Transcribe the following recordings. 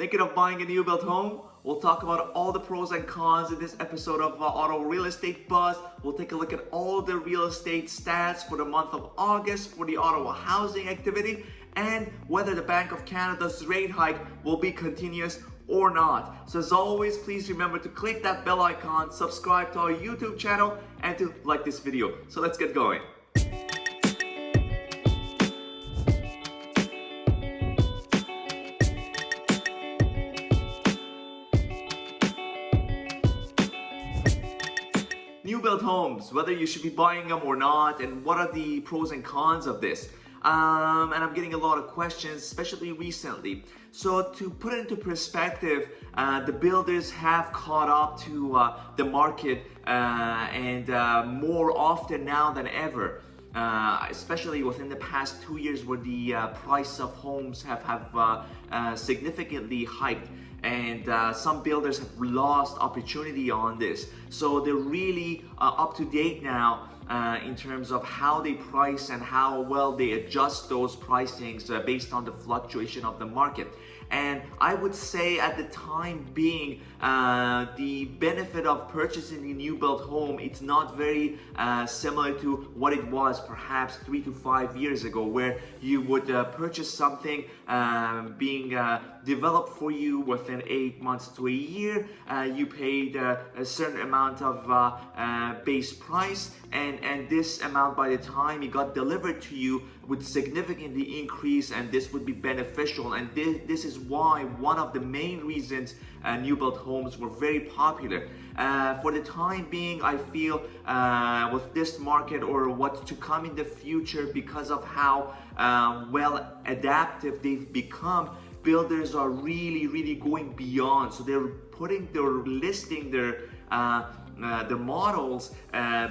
Thinking of buying a new built home? We'll talk about all the pros and cons in this episode of Ottawa Real Estate Buzz. We'll take a look at all the real estate stats for the month of August for the Ottawa housing activity and whether the Bank of Canada's rate hike will be continuous or not. So as always, please remember to click that bell icon, subscribe to our YouTube channel, and to like this video. So let's get going. New built homes, whether you should be buying them or not, and what are the pros and cons of this? And I'm getting a lot of questions, especially recently. So to put it into perspective, the builders have caught up to the market and more often now than ever. Especially within the past 2 years where the price of homes have significantly hiked, and some builders have lost opportunity on this. So they're really up to date now in terms of how they price and how well they adjust those pricings based on the fluctuation of the market. And I would say at the time being, the benefit of purchasing a new built home, it's not very similar to what it was perhaps 3 to 5 years ago, where you would purchase something being developed for you within 8 months to a year. You paid a certain amount of base price, and this amount by the time it got delivered to you would significantly increase, and this would be beneficial. And this is why one of the main reasons new built homes were very popular. For the time being, I feel with this market or what's to come in the future, because of how well adaptive they've become, builders are really going beyond. So they're listing their models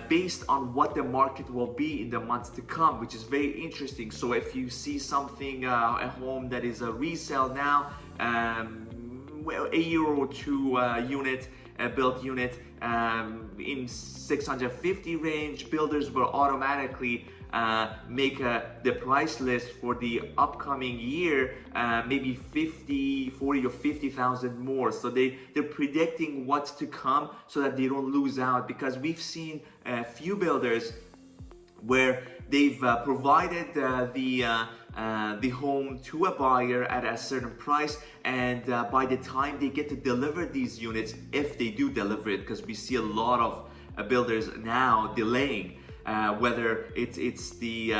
based on what the market will be in the months to come, which is very interesting. So if you see something, a home that is a resale now, a year or two built unit in 650 range, builders will automatically make the price list for the upcoming year maybe 40 or 50,000 more. So they're predicting what's to come so that they don't lose out, because we've seen a few builders where they've provided the home to a buyer at a certain price, and by the time they get to deliver these units, if they do deliver it, because we see a lot of builders now delaying, whether it's the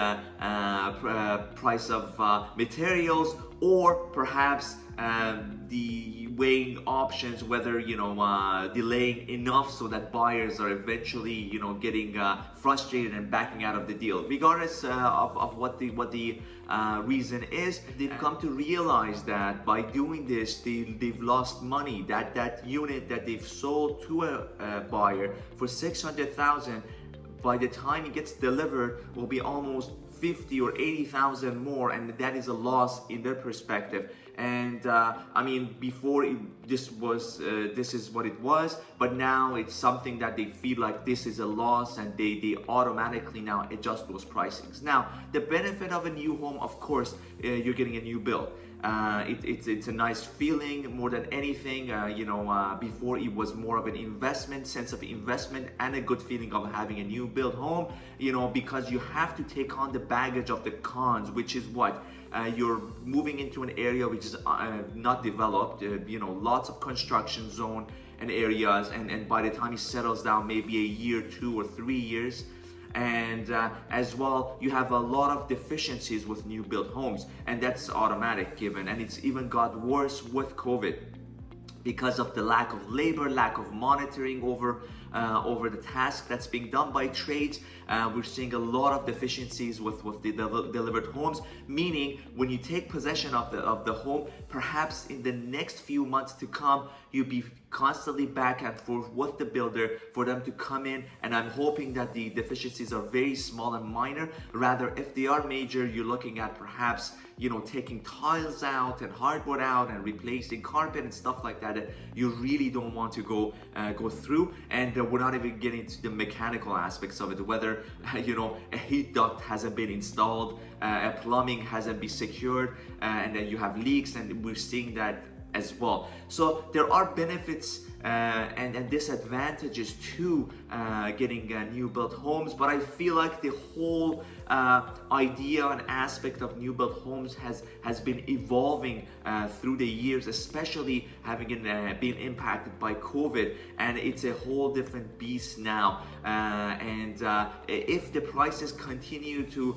price of materials, or perhaps the weighing options, whether delaying enough so that buyers are eventually getting frustrated and backing out of the deal. Regardless of what the reason is, they've come to realize that by doing this, they've lost money. That unit that they've sold to a buyer for 600,000, by the time it gets delivered, will be almost 50 or 80,000 more, and that is a loss in their perspective. And I mean, before this is what it was, but now it's something that they feel like this is a loss, and they automatically now adjust those pricings. Now, the benefit of a new home, of course, you're getting a new build. It's a nice feeling more than anything. Before it was more of an sense of investment, and a good feeling of having a new built home, because you have to take on the baggage of the cons, which is what? You're moving into an area which is not developed, lots of construction zone and areas, and by the time it settles down, maybe a year, 2 or 3 years. And as well, you have a lot of deficiencies with new built homes, and that's automatic given, and it's even got worse with COVID because of the lack of labor, lack of monitoring over the task that's being done by trades. We're seeing a lot of deficiencies with the delivered homes, meaning when you take possession of the home, perhaps in the next few months to come, you'll be constantly back and forth with the builder for them to come in, and I'm hoping that the deficiencies are very small and minor. Rather, if they are major, you're looking at perhaps taking tiles out and hardwood out and replacing carpet and stuff like that you really don't want to go through. And we're not even getting to the mechanical aspects of it, whether a heat duct hasn't been installed, a plumbing hasn't been secured, and then you have leaks, and we're seeing that as well. So there are benefits and disadvantages to getting new built homes, but I feel like the whole idea and aspect of new built homes has been evolving through the years, especially having been impacted by COVID, and it's a whole different beast now. And if the prices continue to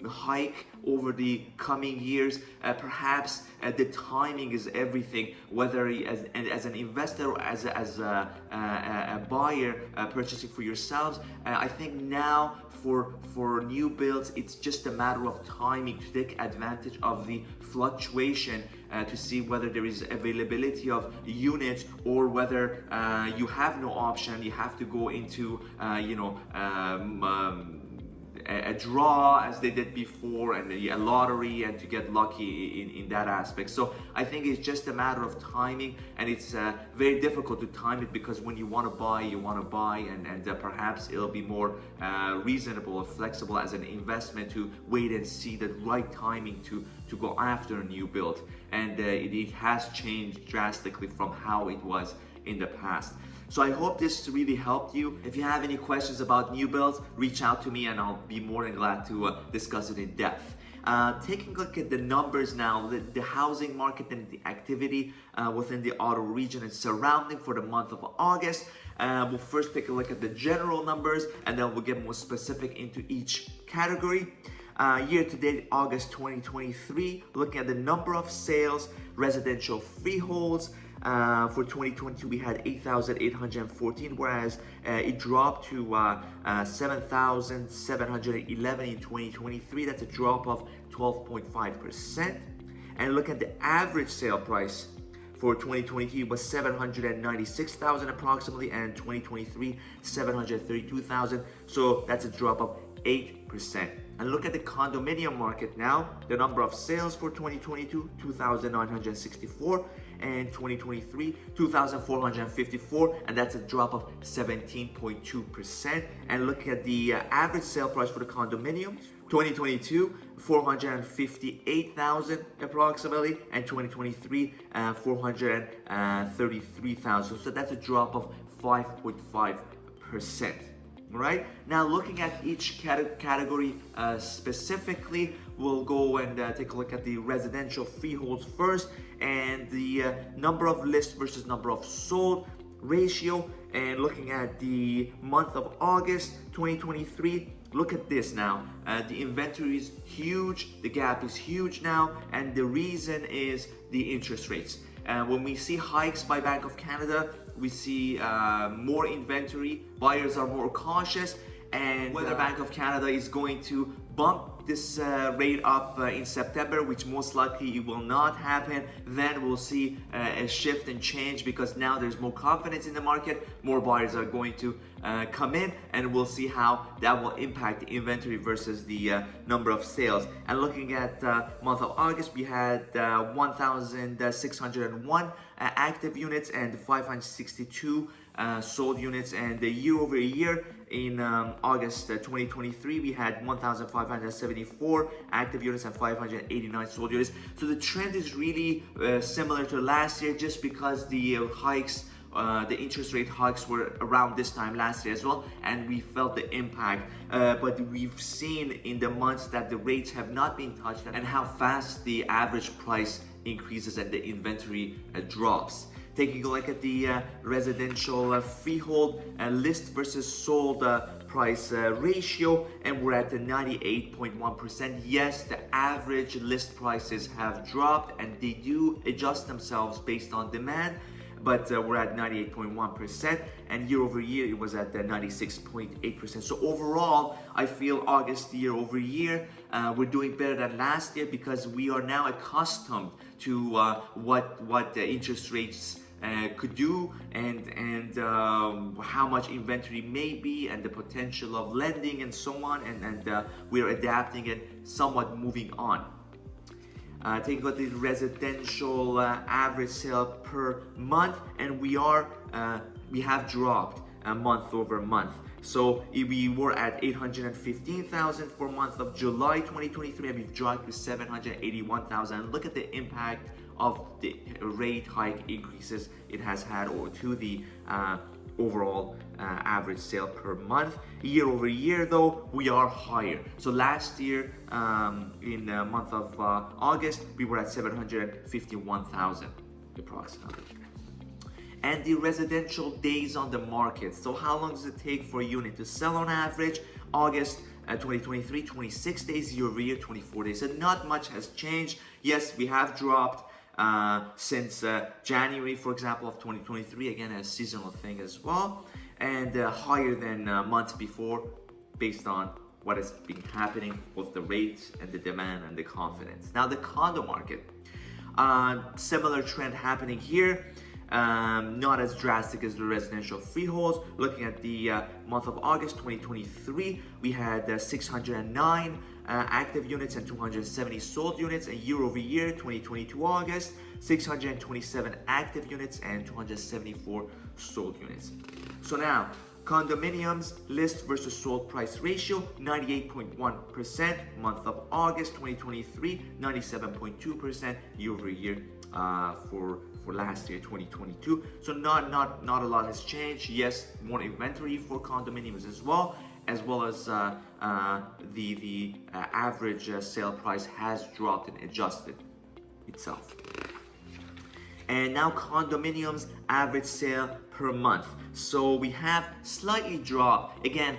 hike over the coming years, perhaps the timing is everything, whether as an investor or as a buyer purchasing for yourselves. I think now for new builds, it's just a matter of timing to take advantage of the fluctuation to see whether there is availability of units, or whether you have no option, you have to go into a draw as they did before, and a lottery, and to get lucky in that aspect. So I think it's just a matter of timing, and it's very difficult to time it, because when you want to buy, and perhaps it'll be more reasonable or flexible as an investment to wait and see the right timing to go after a new build. And it has changed drastically from how it was in the past. So I hope this really helped you. If you have any questions about new builds, reach out to me and I'll be more than glad to discuss it in depth. Taking a look at the numbers now, the housing market and the activity within the Ottawa region and surrounding for the month of August. We'll first take a look at the general numbers, and then we'll get more specific into each category. Year to date, August 2023, looking at the number of sales, residential freeholds. For 2022, we had 8,814, whereas it dropped to 7,711 in 2023. That's a drop of 12.5%. And look at the average sale price for 2022 was 796,000 approximately, and 2023 732,000. So that's a drop of 8%. And look at the condominium market now. The number of sales for 2022, 2,964, and 2023, 2,454, and that's a drop of 17.2%. And look at the average sale price for the condominium. 2022, 458,000 approximately, and 2023, 433,000. So that's a drop of 5.5%. All right. Now, looking at each category specifically, we'll go and take a look at the residential freeholds first, and the number of lists versus number of sold ratio. And looking at the month of August 2023, look at this now. The inventory is huge. The gap is huge now, and the reason is the interest rates. When we see hikes by Bank of Canada, we see more inventory. Buyers are more cautious, and whether Bank of Canada is going to bump this rate up in September, which most likely it will not happen, then we'll see a shift and change, because now there's more confidence in the market, more buyers are going to come in, and we'll see how that will impact the inventory versus the number of sales. And looking at month of August, we had 1,601 active units and 562 sold units, and the year over year in August 2023, we had 1,574 active units and 589 sold units. So the trend is really similar to last year, just because the hikes, the interest rate hikes were around this time last year as well, and we felt the impact. But we've seen in the months that the rates have not been touched, and how fast the average price increases and the inventory drops. Taking a look at the residential freehold list versus sold price ratio, and we're at the 98.1%. Yes, the average list prices have dropped, and they do adjust themselves based on demand, but we're at 98.1%, and year over year it was at 96.8%. So overall, I feel August year over year, we're doing better than last year, because we are now accustomed to what the interest rates could do, and how much inventory may be, and the potential of lending and so on, and we're adapting and somewhat moving on. Take a look at the residential average sale per month, and we have dropped month over month. So we were at 815,000 for month of July 2023, and we've dropped to 781,000. Look at the impact of the rate hike increases it has had or to the overall average sale per month. Year over year though, we are higher. So last year in the month of August, we were at 751,000 approximately. And the residential days on the market. So how long does it take for a unit to sell on average? August 2023, 26 days, year over year, 24 days. So not much has changed. Yes, we have dropped since January, for example, of 2023, again a seasonal thing as well, and higher than months before based on what has been happening with the rates and the demand and the confidence. Now the condo market, similar trend happening here. Not as drastic as the residential freeholds. Looking at the month of August 2023, we had 609 active units and 270 sold units, and year over year 2022 August, 627 active units and 274 sold units. So now condominiums list versus sold price ratio, 98.1% month of August 2023, 97.2% year over year for last year 2022. So not a lot has changed. Yes, more inventory for condominiums as well as the average sale price has dropped and adjusted itself. And now condominiums average sale per month. So we have slightly dropped, again,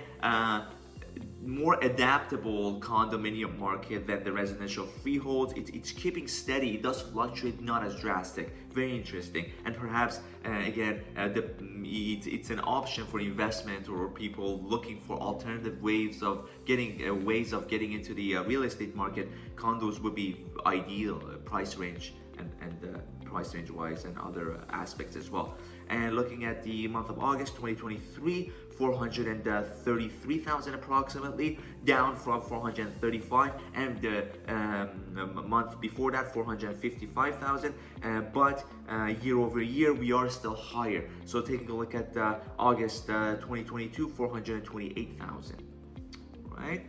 more adaptable condominium market than the residential freeholds. It's keeping steady. It does fluctuate, not as drastic. Very interesting. And perhaps again, it's an option for investment or people looking for alternative ways of getting into the real estate market. Condos would be ideal price range and price range wise and other aspects as well. And looking at the month of August 2023, 433,000 approximately, down from 435, and the month before that 455,000, but year over year we are still higher. So taking a look at August 2022, 428,000. Right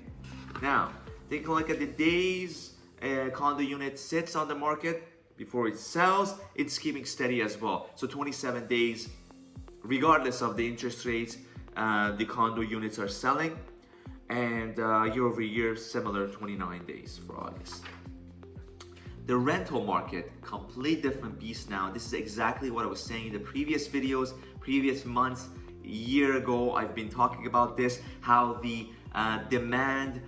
now, taking a look at the days condo unit sits on the market before it sells, it's keeping steady as well. So 27 days, regardless of the interest rates, the condo units are selling, and year over year, similar 29 days for August. The rental market, complete different beast now. This is exactly what I was saying in the previous videos, previous months, year ago. I've been talking about this, how the demand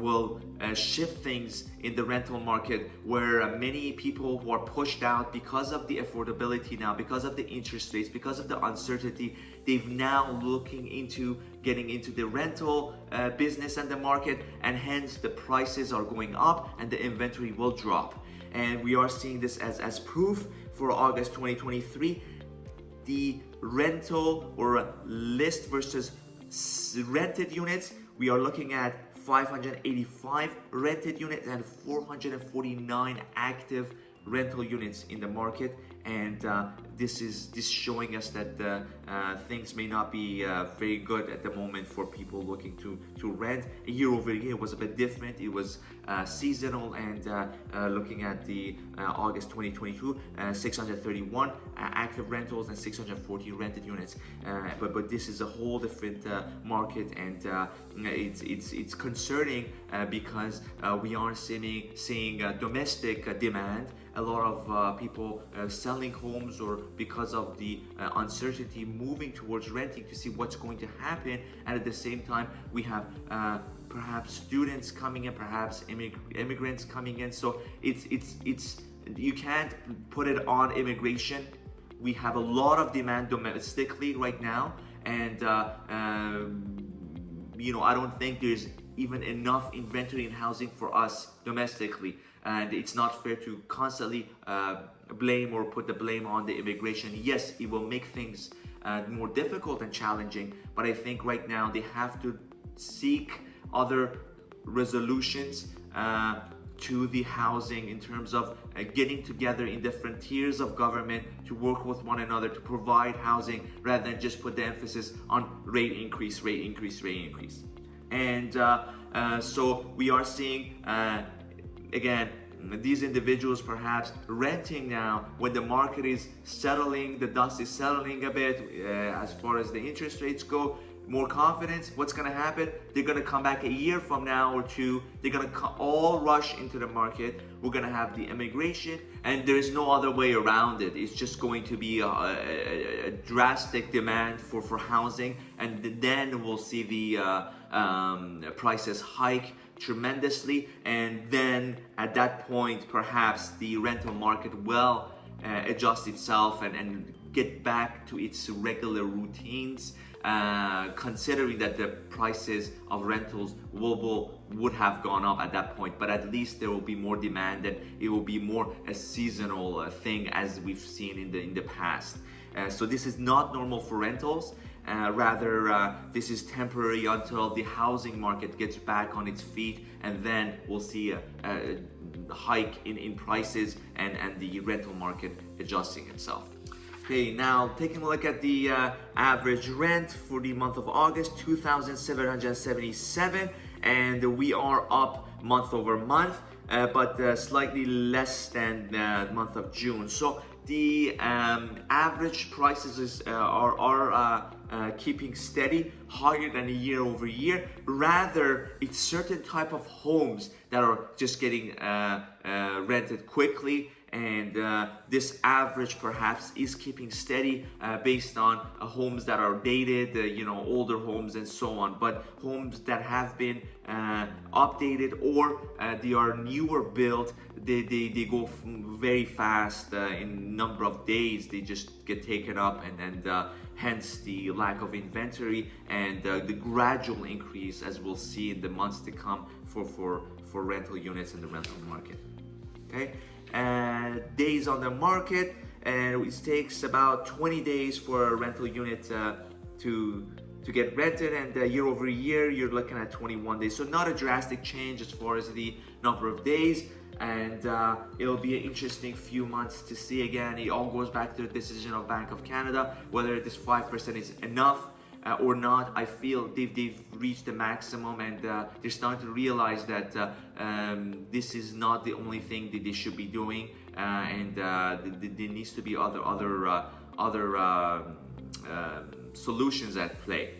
will shift things in the rental market, where many people who are pushed out because of the affordability now, because of the interest rates, because of the uncertainty, they've now looking into getting into the rental business and the market, and hence the prices are going up and the inventory will drop. And we are seeing this as proof for August 2023. The rental or list versus rented units, we are looking at 585 rented units and 449 active rental units in the market, and this showing us that things may not be very good at the moment for people looking to rent. Year over year was a bit different. It was seasonal, and looking at the August 2022, 631 active rentals and 640 rented units. But this is a whole different market, and it's concerning because we are seeing domestic demand. A lot of people selling homes, or because of the uncertainty, moving towards renting to see what's going to happen. And at the same time, we have perhaps students coming in, perhaps immigrants coming in. So it's you can't put it on immigration. We have a lot of demand domestically right now, and I don't think there's even enough inventory in housing for us domestically. And it's not fair to constantly blame or put the blame on the immigration. Yes, it will make things more difficult and challenging, but I think right now they have to seek other resolutions to the housing in terms of getting together in different tiers of government to work with one another to provide housing rather than just put the emphasis on rate increase, rate increase, rate increase. And so we are seeing, again, these individuals perhaps renting now when the market is settling, the dust is settling a bit as far as the interest rates go, more confidence. What's going to happen? They're going to come back a year from now or two. They're going to all rush into the market. We're going to have the immigration, and there's no other way around it. It's just going to be a drastic demand for housing, and then we'll see the prices hike tremendously, and then at that point perhaps the rental market will adjust itself and get back to its regular routines, considering that the prices of rentals would have gone up at that point, but at least there will be more demand and it will be more a seasonal thing as we've seen in the past. So this is not normal for rentals. Rather, this is temporary until the housing market gets back on its feet, and then we'll see a hike in prices and the rental market adjusting itself. Okay, now taking a look at the average rent for the month of August, 2,777, and we are up month over month, but slightly less than the month of June. So the average prices are keeping steady, higher than a year over year. Rather, it's certain type of homes that are just getting rented quickly, and this average perhaps is keeping steady based on homes that are dated, older homes and so on. But homes that have been updated or they are newer built, they go very fast in number of days. They just get taken up, and hence the lack of inventory and the gradual increase, as we'll see in the months to come for rental units in the rental market. Okay. Days on the market, and it takes about 20 days for a rental unit to get rented, and year over year you're looking at 21 days. So not a drastic change as far as the number of days, and it'll be an interesting few months to see. Again, it all goes back to the decision of Bank of Canada whether this 5% is enough or not. I feel they've reached the maximum, and they're starting to realize that this is not the only thing that they should be doing, and there needs to be other solutions at play.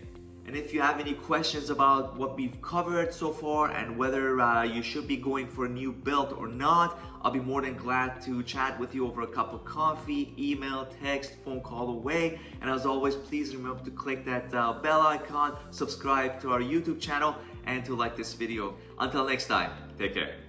And if you have any questions about what we've covered so far and whether you should be going for a new build or not, I'll be more than glad to chat with you over a cup of coffee, email, text, phone call away. And as always, please remember to click that bell icon, subscribe to our YouTube channel, and to like this video. Until next time, take care.